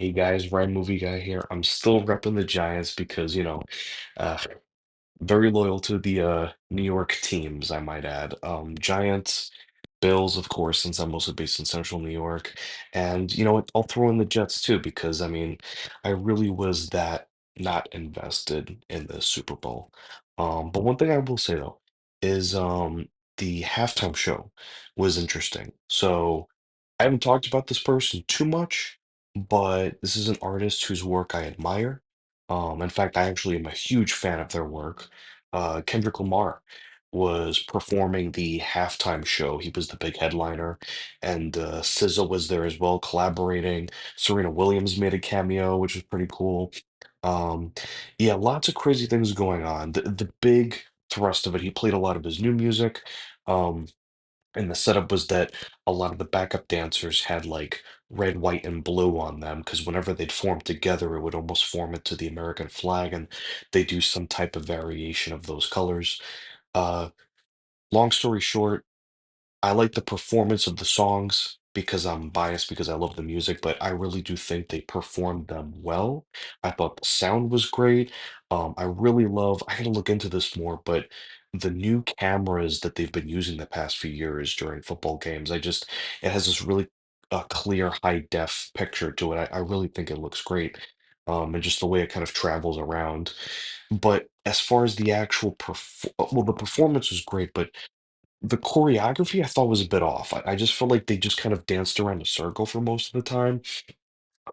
Hey guys, Ryan Movie Guy here. I'm still repping the Giants because, uh, very loyal to the New York teams, I might add. Giants, Bills, of course, since I'm mostly based in Central New York. And you know what? I'll throw in the Jets too, because I mean, I really was that not invested in the Super Bowl. But one thing I will say though is the halftime show was interesting. So I haven't talked about this person too much, but this is an artist whose work I admire. In fact, I actually am a huge fan of their work. Kendrick Lamar was performing the halftime show. He was the big headliner, and SZA was there as well, collaborating. Serena Williams made a cameo, which was pretty cool. Um, yeah, lots of crazy things going on. The big thrust of it, he played a lot of his new music. Um, and the setup was that a lot of the backup dancers had like red, white, and blue on them because whenever they'd form together, it would almost form into the American flag, and they do some type of variation of those colors. Uh, Long story short, I like the performance of the songs because I'm biased because I love the music, but I really do think they performed them well. I thought the sound was great. I really love, I gotta look into this more, but the new cameras that they've been using the past few years during football games, it has this really clear high def picture to it. I really think it looks great. And just the way it kind of travels around. But as far as the actual well, the performance was great, but the choreography I thought was a bit off. I just felt like they just kind of danced around a circle for most of the time.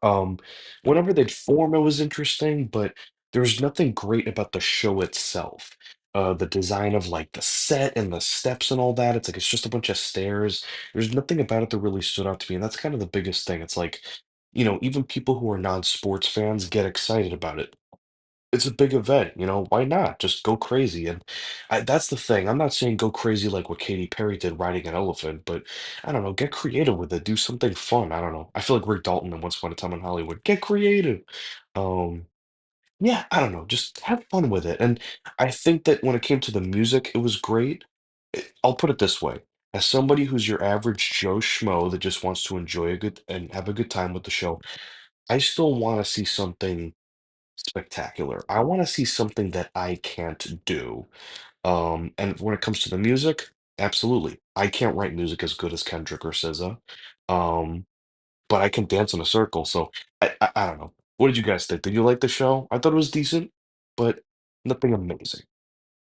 Um, Whenever they'd form, it was interesting, but there was nothing great about the show itself. The design of like the set and the steps and all that, it's like it's just a bunch of stairs. There's nothing about it that really stood out to me, and that's kind of the biggest thing. It's like, even people who are non-sports fans get excited about it. It's a big event, why not? Just go crazy. And that's the thing. I'm not saying go crazy like what Katy Perry did riding an elephant, but I don't know, get creative with it. Do something fun. I don't know. I feel like Rick Dalton in Once Upon a Time in Hollywood. Get creative. Um, yeah, I don't know. Just have fun with it. And I think that when it came to the music, it was great. I'll put it this way. As somebody who's your average Joe Schmo that just wants to enjoy a good and have a good time with the show, I still want to see something spectacular. I want to see something that I can't do. And when it comes to the music, absolutely. I can't write music as good as Kendrick or SZA, um, but I can dance in a circle. So I don't know. What did you guys think? Did you like the show? I thought it was decent, but nothing amazing.